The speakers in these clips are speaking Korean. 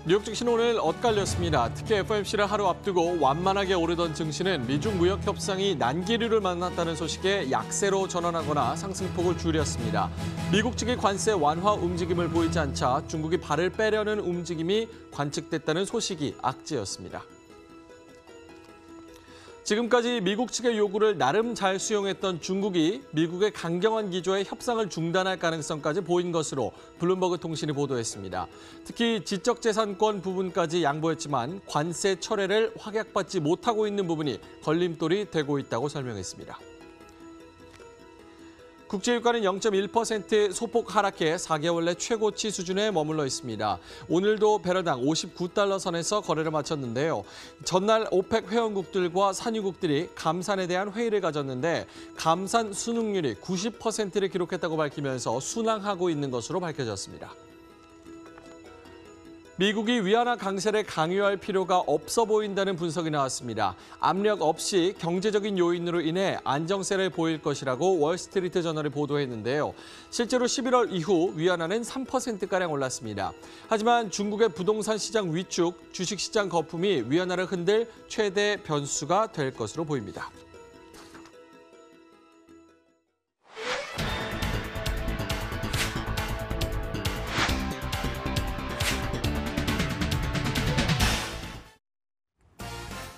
뉴욕 증시는 오늘 엇갈렸습니다. 특히 FOMC를 하루 앞두고 완만하게 오르던 증시는 미중 무역 협상이 난기류를 만났다는 소식에 약세로 전환하거나 상승폭을 줄였습니다. 미국 측의 관세 완화 움직임을 보이지 않자 중국이 발을 빼려는 움직임이 관측됐다는 소식이 악재였습니다. 지금까지 미국 측의 요구를 나름 잘 수용했던 중국이 미국의 강경한 기조에 협상을 중단할 가능성까지 보인 것으로 블룸버그 통신이 보도했습니다. 특히 지적재산권 부분까지 양보했지만 관세 철회를 확약받지 못하고 있는 부분이 걸림돌이 되고 있다고 설명했습니다. 국제유가는 0.1% 소폭 하락해 4개월 내 최고치 수준에 머물러 있습니다. 오늘도 배럴당 59달러 선에서 거래를 마쳤는데요. 전날 오펙 회원국들과 산유국들이 감산에 대한 회의를 가졌는데 감산 순응률이 90%를 기록했다고 밝히면서 순항하고 있는 것으로 밝혀졌습니다. 미국이 위안화 강세를 강요할 필요가 없어 보인다는 분석이 나왔습니다. 압력 없이 경제적인 요인으로 인해 안정세를 보일 것이라고 월스트리트 저널이 보도했는데요. 실제로 11월 이후 위안화는 3%가량 올랐습니다. 하지만 중국의 부동산 시장 위축, 주식시장 거품이 위안화를 흔들 최대 변수가 될 것으로 보입니다.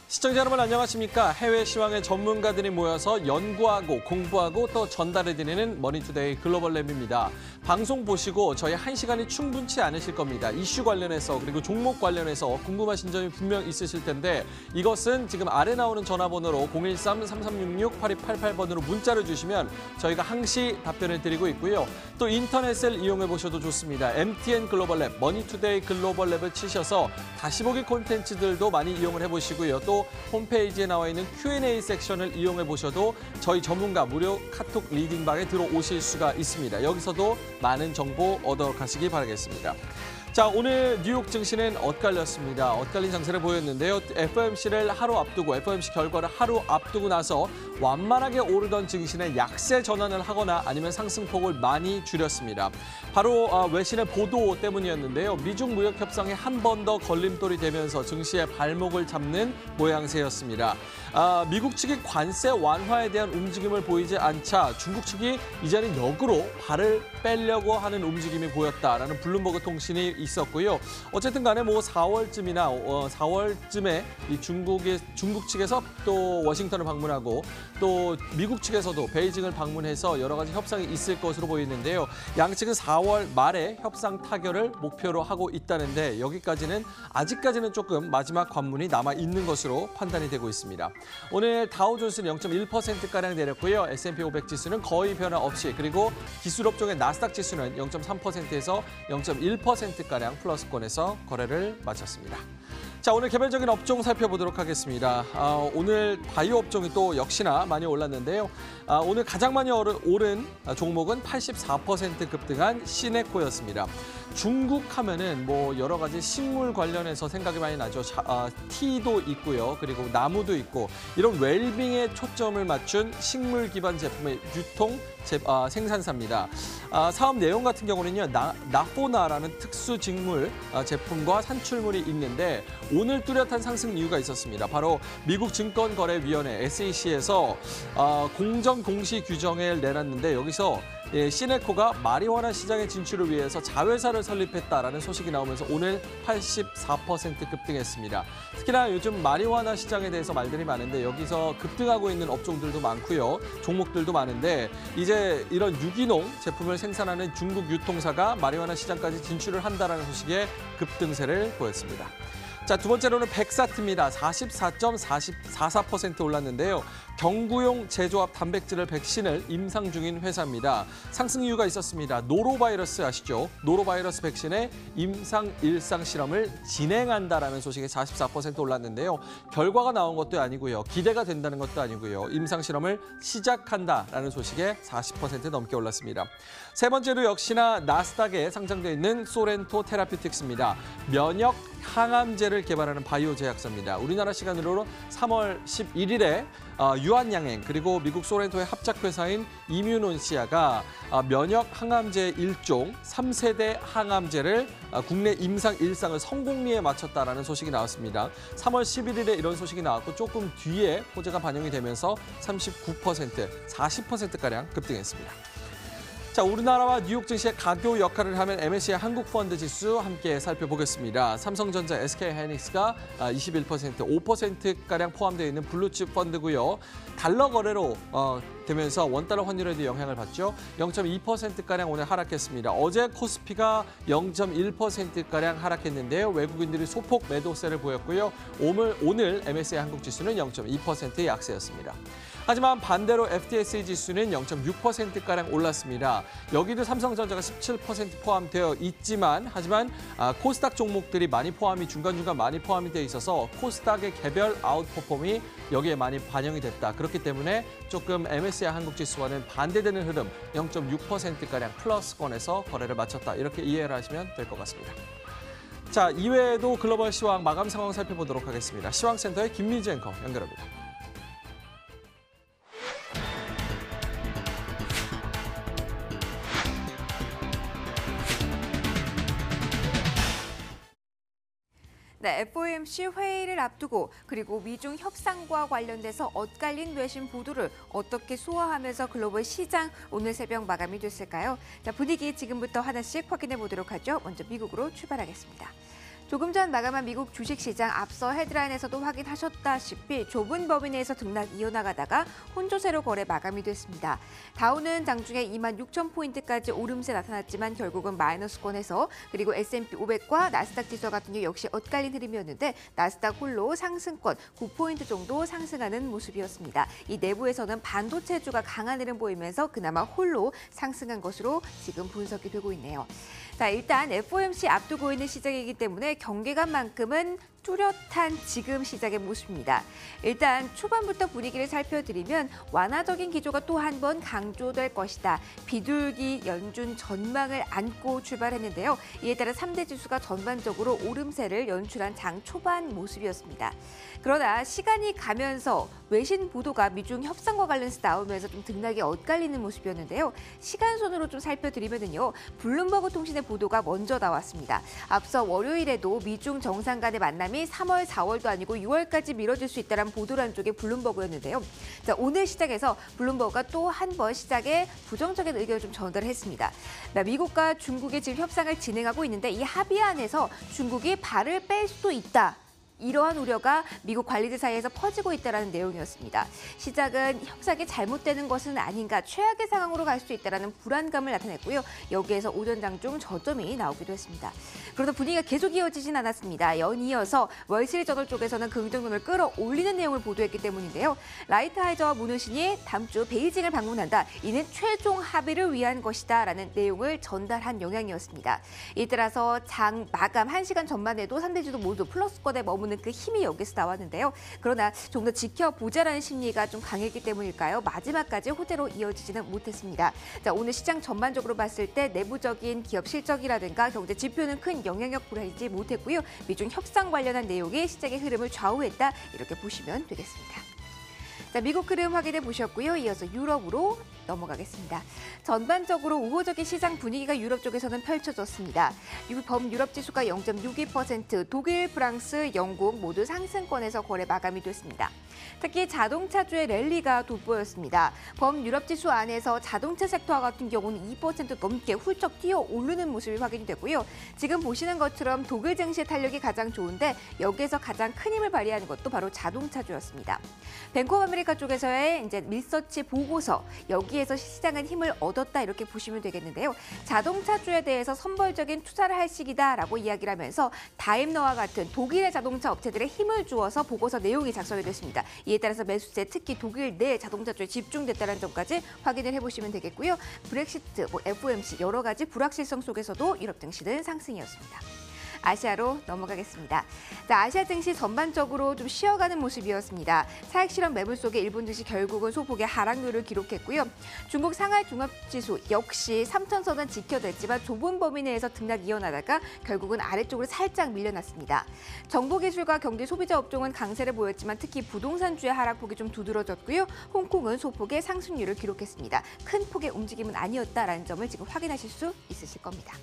시청자 여러분 안녕하십니까? 해외 시황의 전문가들이 모여서 연구하고 공부하고 또 전달해드리는 머니투데이 글로벌 랩입니다. 방송 보시고 저희 1시간이 충분치 않으실 겁니다. 이슈 관련해서 그리고 종목 관련해서 궁금하신 점이 분명 있으실 텐데 이것은 지금 아래 나오는 전화번호로 013-3366-8288번으로 문자를 주시면 저희가 항시 답변을 드리고 있고요. 또 인터넷을 이용해 보셔도 좋습니다. MTN 글로벌 랩, 머니투데이 글로벌 랩을 치셔서 다시 보기 콘텐츠들도 많이 이용을 해보시고요. 또 홈페이지에 나와 있는 Q&A 섹션을 이용해 보셔도 저희 전문가 무료 카톡 리딩방에 들어오실 수가 있습니다. 여기서도 많은 정보 얻어 가시기 바라겠습니다. 자, 오늘 뉴욕 증시는 엇갈렸습니다. 엇갈린 장세를 보였는데요. FOMC를 하루 앞두고, FOMC 결과를 하루 앞두고 나서 완만하게 오르던 증시는 약세 전환을 하거나 아니면 상승폭을 많이 줄였습니다. 바로 외신의 보도 때문이었는데요. 미중 무역 협상에 한 번 더 걸림돌이 되면서 증시의 발목을 잡는 모양새였습니다. 미국 측이 관세 완화에 대한 움직임을 보이지 않자 중국 측이 이제는 역으로 발을 빼려고 하는 움직임이 보였다라는 블룸버그 통신이 있었고요. 어쨌든 간에 뭐 4월쯤에 이 중국 측에서 또 워싱턴을 방문하고 또 미국 측에서도 베이징을 방문해서 여러 가지 협상이 있을 것으로 보이는데요. 양측은 4월 말에 협상 타결을 목표로 하고 있다는데 여기까지는 아직까지는 조금 마지막 관문이 남아 있는 것으로 판단이 되고 있습니다. 오늘 다우존스는 0.1%가량 내렸고요. S&P 500 지수는 거의 변화 없이 그리고 기술업종의 나스닥 지수는 0.3%에서 0.1%가량 플러스권에서 거래를 마쳤습니다. 자, 오늘 개별적인 업종 살펴보도록 하겠습니다. 오늘 바이오 업종이 또 역시나 많이 올랐는데요. 오늘 가장 많이 오른 종목은 84% 급등한 시네코였습니다. 중국 하면은 뭐 여러 가지 식물 관련해서 생각이 많이 나죠. 티도 있고요. 그리고 나무도 있고 이런 웰빙에 초점을 맞춘 식물 기반 제품의 유통 생산사입니다. 사업 내용 같은 경우는요. 나포나라는 특수 직물 제품과 산출물이 있는데 오늘 뚜렷한 상승 이유가 있었습니다. 바로 미국 증권거래위원회 SEC에서 공정 공시 규정을 내놨는데 여기서 시네코가 마리화나 시장의 진출을 위해서 자회사를 설립했다라는 소식이 나오면서 오늘 84% 급등했습니다. 특히나 요즘 마리화나 시장에 대해서 말들이 많은데 여기서 급등하고 있는 업종들도 많고요. 종목들도 많은데 이제 이런 유기농 제품을 생산하는 중국 유통사가 마리화나 시장까지 진출을 한다라는 소식에 급등세를 보였습니다. 자, 두 번째로는 백사트입니다. 44.44% 올랐는데요. 경구용 제조합 단백질을 백신을 임상 중인 회사입니다. 상승 이유가 있었습니다. 노로바이러스 아시죠? 노로바이러스 백신의 임상 일상 실험을 진행한다라는 소식에 44% 올랐는데요. 결과가 나온 것도 아니고요. 기대가 된다는 것도 아니고요. 임상 실험을 시작한다라는 소식에 40% 넘게 올랐습니다. 세 번째로 역시나 나스닥에 상장돼 있는 소렌토 테라피틱스입니다. 면역 항암제를 개발하는 바이오 제약사입니다. 우리나라 시간으로 3월 11일에 유한양행 그리고 미국 소렌토의 합작회사인 이뮤논시아가 면역 항암제 일종 3세대 항암제를 국내 임상 1상을 성공리에 마쳤다라는 소식이 나왔습니다. 3월 11일에 이런 소식이 나왔고 조금 뒤에 호재가 반영이 되면서 39%, 40%가량 급등했습니다. 자, 우리나라와 뉴욕 증시의 가교 역할을 하면 MSCI 한국 펀드 지수 함께 살펴보겠습니다. 삼성전자, SK하이닉스가 21%, 5%가량 포함되어 있는 블루칩 펀드고요. 달러 거래로 되면서 원달러 환율에도 영향을 받죠. 0.2%가량 오늘 하락했습니다. 어제 코스피가 0.1%가량 하락했는데요. 외국인들이 소폭 매도세를 보였고요. 오늘 MSCI 한국 지수는 0.2%의 약세였습니다. 하지만 반대로 FTSE 지수는 0.6%가량 올랐습니다. 여기도 삼성전자가 17% 포함되어 있지만 하지만 코스닥 종목들이 중간중간 많이 포함이 되어 있어서 코스닥의 개별 아웃퍼폼이 여기에 많이 반영이 됐다. 그렇기 때문에 조금 MSCI 한국 지수와는 반대되는 흐름 0.6%가량 플러스권에서 거래를 마쳤다. 이렇게 이해를 하시면 될 것 같습니다. 자, 이외에도 글로벌 시황 마감 상황 살펴보도록 하겠습니다. 시황센터의 김미지 앵커 연결합니다. 네, FOMC 회의를 앞두고 그리고 미중 협상과 관련돼서 엇갈린 외신 보도를 어떻게 소화하면서 글로벌 시장 오늘 새벽 마감이 됐을까요? 자, 분위기 지금부터 하나씩 확인해 보도록 하죠. 먼저 미국으로 출발하겠습니다. 조금 전 마감한 미국 주식시장 앞서 헤드라인에서도 확인하셨다시피 좁은 범위 내에서 등락 이어나가다가 혼조세로 거래 마감이 됐습니다. 다우는 장중에 26,000포인트까지 오름세 나타났지만 결국은 마이너스권에서 그리고 S&P 500과 나스닥 지수 같은 경우 역시 엇갈린 흐름이었는데 나스닥 홀로 상승권 9포인트 정도 상승하는 모습이었습니다. 이 내부에서는 반도체주가 강한 흐름 보이면서 그나마 홀로 상승한 것으로 지금 분석이 되고 있네요. 자, 일단 FOMC 앞두고 있는 시장이기 때문에 경계감만큼은 뚜렷한 지금 시작의 모습입니다. 일단 초반부터 분위기를 살펴드리면 완화적인 기조가 또 한 번 강조될 것이다. 비둘기 연준 전망을 안고 출발했는데요. 이에 따라 3대 지수가 전반적으로 오름세를 연출한 장 초반 모습이었습니다. 그러나 시간이 가면서 외신 보도가 미중 협상과 관련해서 나오면서 좀 등락이 엇갈리는 모습이었는데요. 시간선으로 좀 살펴드리면요. 블룸버그 통신의 보도가 먼저 나왔습니다. 앞서 월요일에도 미중 정상 간의 만남이 3월, 4월도 아니고 6월까지 미뤄질 수 있다는 보도란 쪽의 블룸버그였는데요. 자, 오늘 시작해서 블룸버그가 또 한 번 시작에 부정적인 의견을 좀 전달했습니다. 미국과 중국이 지금 협상을 진행하고 있는데 이 합의안에서 중국이 발을 뺄 수도 있다. 이러한 우려가 미국 관리들 사이에서 퍼지고 있다는 내용이었습니다. 시작은 협상이 잘못되는 것은 아닌가, 최악의 상황으로 갈 수 있다는 불안감을 나타냈고요. 여기에서 오전 장중 저점이 나오기도 했습니다. 그러다 분위기가 계속 이어지진 않았습니다. 연이어서 월스트리트저널 쪽에서는 긍정론을 끌어올리는 내용을 보도했기 때문인데요. 라이트하이저와 문우신이 다음 주 베이징을 방문한다. 이는 최종 합의를 위한 것이다. 라는 내용을 전달한 영향이었습니다. 이에 따라서 장 마감 1시간 전만 해도 3대주도 모두 플러스권에 머무는 그 힘이 여기서 나왔는데요. 그러나 좀 더 지켜보자라는 심리가 좀 강했기 때문일까요? 마지막까지 호재로 이어지지는 못했습니다. 자, 오늘 시장 전반적으로 봤을 때 내부적인 기업 실적이라든가 경제 지표는 큰 영향력 발휘하지 못했고요. 미중 협상 관련한 내용이 시장의 흐름을 좌우했다. 이렇게 보시면 되겠습니다. 자, 미국 흐름 확인해 보셨고요. 이어서 유럽으로 넘어가겠습니다. 전반적으로 우호적인 시장 분위기가 유럽 쪽에서는 펼쳐졌습니다. 범유럽 지수가 0.62%, 독일, 프랑스, 영국 모두 상승권에서 거래 마감이 됐습니다. 특히 자동차주의 랠리가 돋보였습니다. 범유럽 지수 안에서 자동차 섹터 같은 경우는 2% 넘게 훌쩍 뛰어오르는 모습이 확인이 됐고요. 지금 보시는 것처럼 독일 증시의 탄력이 가장 좋은데 여기에서 가장 큰 힘을 발휘하는 것도 바로 자동차주였습니다. 뱅크 오브 아메리카 쪽에서의 이제 리서치 보고서, 여기에서 시장은 힘을 얻었다 이렇게 보시면 되겠는데요. 자동차주에 대해서 선벌적인 투자를 할 시기다라고 이야기를 하면서 다임러와 같은 독일의 자동차 업체들의 힘을 주어서 보고서 내용이 작성이 됐습니다. 이에 따라서 매수세 특히 독일 내 자동차주에 집중됐다는 점까지 확인을 해보시면 되겠고요. 브렉시트, FOMC 여러 가지 불확실성 속에서도 유럽 증시는 상승이었습니다. 아시아로 넘어가겠습니다. 자, 아시아 증시 전반적으로 좀 쉬어가는 모습이었습니다. 차익 실현 매물 속에 일본 증시 결국은 소폭의 하락률을 기록했고요. 중국 상하이 종합지수 역시 3천선은 지켜냈지만 좁은 범위 내에서 등락 이어나다가 결국은 아래쪽으로 살짝 밀려났습니다. 정보기술과 경제 소비자 업종은 강세를 보였지만 특히 부동산주의 하락폭이 좀 두드러졌고요. 홍콩은 소폭의 상승률을 기록했습니다. 큰 폭의 움직임은 아니었다라는 점을 지금 확인하실 수 있으실 겁니다.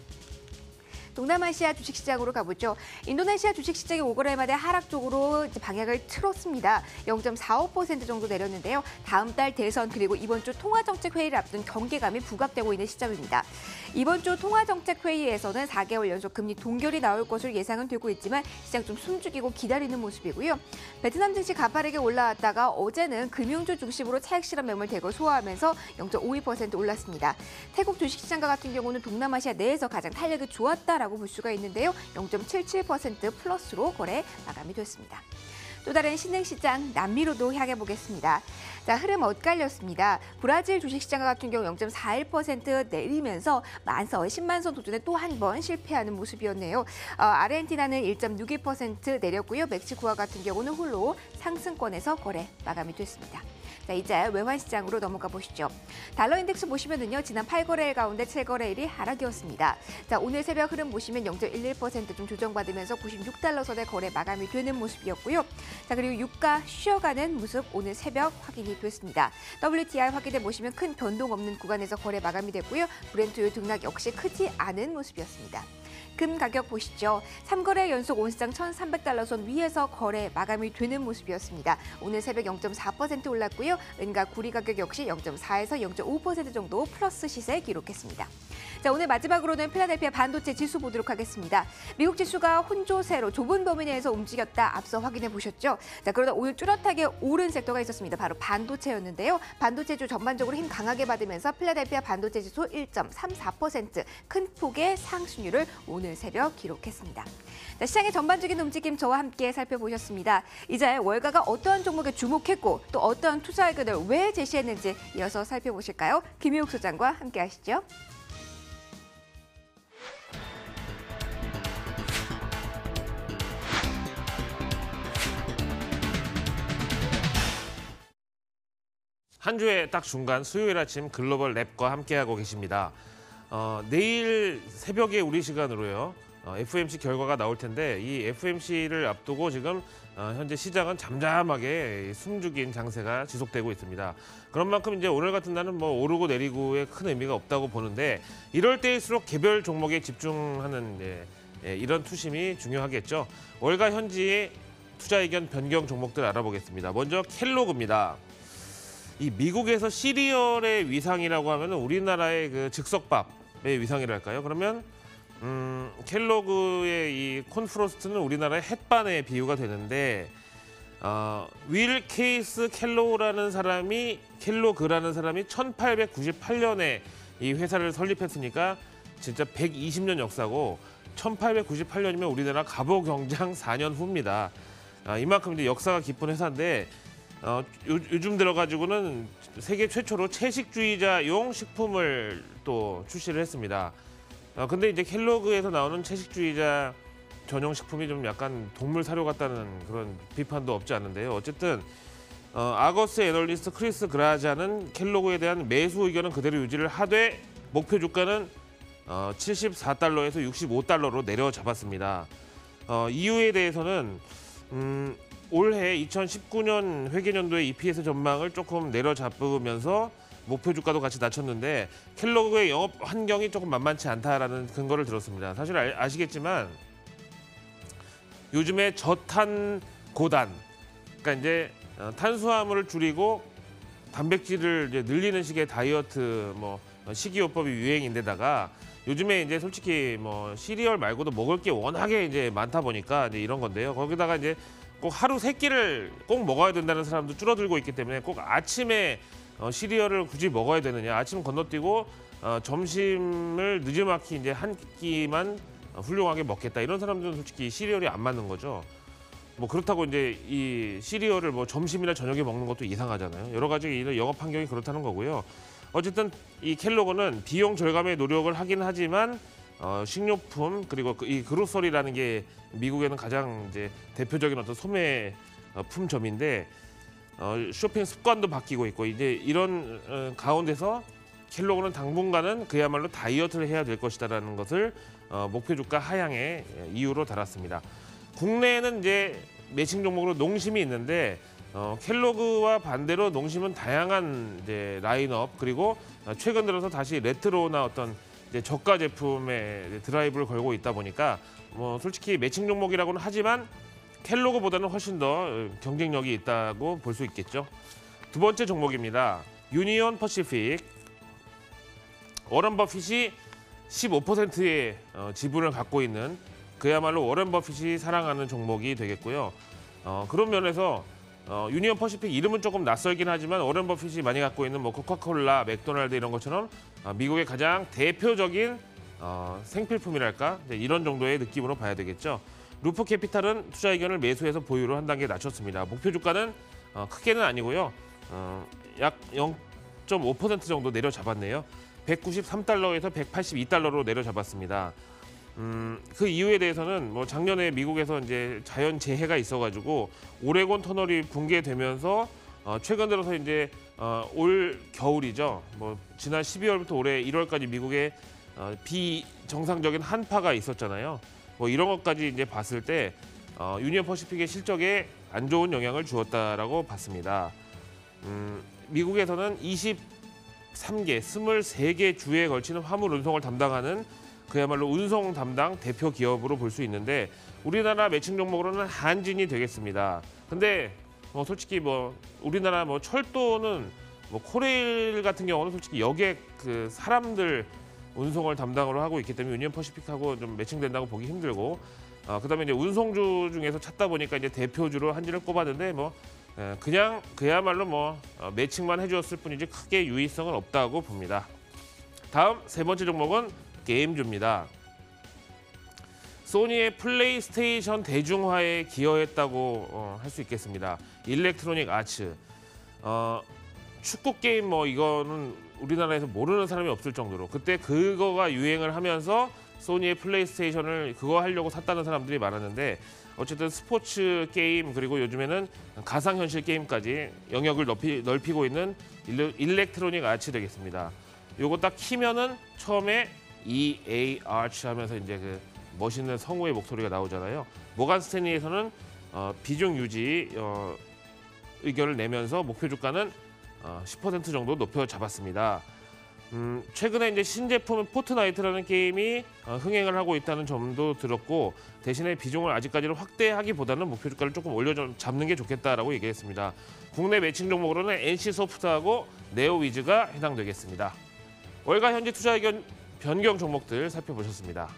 동남아시아 주식시장으로 가보죠. 인도네시아 주식시장이 5거래 만에 하락 쪽으로 이제 방향을 틀었습니다. 0.45% 정도 내렸는데요. 다음 달 대선 그리고 이번 주 통화정책회의를 앞둔 경계감이 부각되고 있는 시점입니다. 이번 주 통화정책회의에서는 4개월 연속 금리 동결이 나올 것으로 예상은 되고 있지만 시장 좀 숨죽이고 기다리는 모습이고요. 베트남 증시 가파르게 올라왔다가 어제는 금융주 중심으로 차익 실현 매물 대거 소화하면서 0.52% 올랐습니다. 태국 주식시장과 같은 경우는 동남아시아 내에서 가장 탄력이 좋았다라고 볼 수가 있는데요. 0.77% 플러스로 거래 마감이 됐습니다. 또 다른 신흥시장 남미로도 향해 보겠습니다. 자, 흐름 엇갈렸습니다. 브라질 주식시장 같은 경우 0.41% 내리면서 만선 10만선 도전에 또 한 번 실패하는 모습이었네요. 아르헨티나는 1.61% 내렸고요. 멕시코와 같은 경우는 홀로 상승권에서 거래 마감이 됐습니다. 자, 이제 외환시장으로 넘어가 보시죠. 달러 인덱스 보시면은요, 지난 8거래일 가운데 7거래일이 하락이었습니다. 자, 오늘 새벽 흐름 보시면 0.11% 좀 조정받으면서 96달러 선에 거래 마감이 되는 모습이었고요. 자, 그리고 유가 쉬어가는 모습 오늘 새벽 확인이 됐습니다. WTI 확인해 보시면 큰 변동 없는 구간에서 거래 마감이 됐고요. 브렌트유 등락 역시 크지 않은 모습이었습니다. 금 가격 보시죠. 3거래 연속 온시장 1,300달러 선 위에서 거래 마감이 되는 모습이었습니다. 오늘 새벽 0.4% 올랐고요. 은과 구리 가격 역시 0.4에서 0.5% 정도 플러스 시세 기록했습니다. 자, 오늘 마지막으로는 필라델피아 반도체 지수 보도록 하겠습니다. 미국 지수가 혼조세로 좁은 범위 내에서 움직였다 앞서 확인해 보셨죠? 자, 그러다 오늘 뚜렷하게 오른 섹터가 있었습니다. 바로 반도체였는데요. 반도체주 전반적으로 힘 강하게 받으면서 필라델피아 반도체 지수 1.34% 큰 폭의 상승률을 오늘 새벽 기록했습니다. 자, 시장의 전반적인 움직임 저와 함께 살펴보셨습니다. 이제 월가가 어떠한 종목에 주목했고 또 어떠한 투자 의견을 왜 제시했는지 이어서 살펴보실까요? 김희욱 소장과 함께 하시죠. 한 주의 딱 중간 수요일 아침 글로벌 랩과 함께하고 계십니다. 내일 새벽에 우리 시간으로요. FOMC 결과가 나올 텐데 이 FOMC를 앞두고 지금 현재 시장은 잠잠하게 숨죽인 장세가 지속되고 있습니다. 그런 만큼 이제 오늘 같은 날은 뭐 오르고 내리고에 큰 의미가 없다고 보는데 이럴 때일수록 개별 종목에 집중하는 이런 투심이 중요하겠죠. 월가 현지의 투자 의견 변경 종목들 알아보겠습니다. 먼저 켈로그입니다. 이 미국에서 시리얼의 위상이라고 하면 우리나라의 그 즉석밥의 위상이랄까요? 그러면 켈로그의 이 콘프로스트는 우리나라의 햇반에 비유가 되는데 윌 케이스 켈로그라는 사람이 1898년에 이 회사를 설립했으니까 진짜 120년 역사고 1898년이면 우리나라 갑오경장 4년 후입니다. 이만큼 이제 역사가 깊은 회사인데 요즘 들어가지고는 세계 최초로 채식주의자용 식품을 또 출시를 했습니다. 근데 이제 켈로그에서 나오는 채식주의자 전용 식품이 좀 약간 동물 사료 같다는 그런 비판도 없지 않은데요. 어쨌든 아거스 애널리스트 크리스 그라자는 켈로그에 대한 매수 의견은 그대로 유지를 하되 목표 주가는 74달러에서 65달러로 내려잡았습니다. 이유에 대해서는 올해 2019년 회계년도의 EPS 전망을 조금 내려잡으면서 목표 주가도 같이 낮췄는데 켈로그의 영업 환경이 조금 만만치 않다라는 근거를 들었습니다. 사실 아시겠지만 요즘에 저탄 고단, 그러니까 이제 탄수화물을 줄이고 단백질을 이제 늘리는 식의 다이어트 식이요법이 유행인데다가 요즘에 이제 솔직히 시리얼 말고도 먹을 게 워낙에 이제 많다 보니까 이제 이런 건데요. 거기다가 이제 꼭 하루 3끼를 꼭 먹어야 된다는 사람도 줄어들고 있기 때문에 꼭 아침에 시리얼을 굳이 먹어야 되느냐. 아침 건너뛰고 점심을 느지막이 이제 한 끼만 훌륭하게 먹겠다. 이런 사람들은 솔직히 시리얼이 안 맞는 거죠. 그렇다고 이제 이 시리얼을 점심이나 저녁에 먹는 것도 이상하잖아요. 여러 가지 이런 영업 환경이 그렇다는 거고요. 어쨌든 이 켈로그는 비용 절감의 노력을 하긴 하지만 식료품 그리고 이 그로서리라는 게 미국에는 가장 이제 대표적인 어떤 소매 품점인데 쇼핑 습관도 바뀌고 있고 이제 이런 가운데서 켈로그는 당분간은 그야말로 다이어트를 해야 될 것이다라는 것을 목표 주가 하향의 이유로 달았습니다. 국내에는 이제 매칭 종목으로 농심이 있는데 켈로그와 반대로 농심은 다양한 이제 라인업 그리고 최근 들어서 다시 레트로나 어떤 이제 저가 제품에 드라이브를 걸고 있다 보니까 뭐 솔직히 매칭 종목이라고는 하지만 켈로그보다는 훨씬 더 경쟁력이 있다고 볼 수 있겠죠. 두 번째 종목입니다. 유니온 퍼시픽. 워런 버핏이 15%의 지분을 갖고 있는 그야말로 워런 버핏이 사랑하는 종목이 되겠고요. 그런 면에서 유니온 퍼시픽 이름은 조금 낯설긴 하지만 워런 버핏이 많이 갖고 있는 뭐 코카콜라, 맥도날드 이런 것처럼 미국의 가장 대표적인 생필품이랄까 이런 정도의 느낌으로 봐야 되겠죠. 루프 캐피탈은 투자 의견을 매수해서 보유를 한 단계 낮췄습니다. 목표 주가는 크게는 아니고요. 약 0.5% 정도 내려잡았네요. 193달러에서 182달러로 내려잡았습니다. 그 이유에 대해서는 뭐 작년에 미국에서 이제 자연 재해가 있어가지고 오레곤 터널이 붕괴되면서 최근 들어서 이제 올 겨울이죠. 뭐 지난 12월부터 올해 1월까지 미국에 비정상적인 한파가 있었잖아요. 뭐 이런 것까지 이제 봤을 때 유니온 퍼시픽의 실적에 안 좋은 영향을 주었다라고 봤습니다. 미국에서는 23개 주에 걸치는 화물 운송을 담당하는 그야말로 운송 담당 대표 기업으로 볼 수 있는데 우리나라 매칭 종목으로는 한진이 되겠습니다. 근데 솔직히 뭐 우리나라 뭐 철도는 뭐 코레일 같은 경우는 솔직히 여객 그 사람들 운송을 담당으로 하고 있기 때문에 유니온 퍼시픽하고 좀 매칭된다고 보기 힘들고 그다음에 이제 운송주 중에서 찾다 보니까 이제 대표주로 한진을 꼽았는데 뭐 그냥 그야말로 뭐 매칭만 해주었을 뿐이지 크게 유의성은 없다고 봅니다. 다음 세 번째 종목은 게임주입니다. 소니의 플레이스테이션 대중화에 기여했다고 할 수 있겠습니다. 일렉트로닉 아츠. 축구 게임 뭐 이거는 우리나라에서 모르는 사람이 없을 정도로 그때 그거가 유행을 하면서 소니의 플레이스테이션을 그거 하려고 샀다는 사람들이 많았는데 어쨌든 스포츠 게임 그리고 요즘에는 가상현실 게임까지 영역을 넓히고 있는 일렉트로닉 아츠 되겠습니다. 요거 딱 키면은 처음에 EA 아츠 하면서 이제 그 멋있는 성우의 목소리가 나오잖아요. 모간 스탠리에서는 비중 유지 의견을 내면서 목표 주가는 10% 정도 높여 잡았습니다. 최근에 이제 신제품 포트나이트라는 게임이 흥행을 하고 있다는 점도 들었고 대신에 비중을 아직까지는 확대하기보다는 목표 주가를 조금 올려 잡는 게 좋겠다라고 얘기했습니다. 국내 매칭 종목으로는 NC소프트하고 네오위즈가 해당되겠습니다. 월가 현지 투자 의견 변경 종목들 살펴보셨습니다.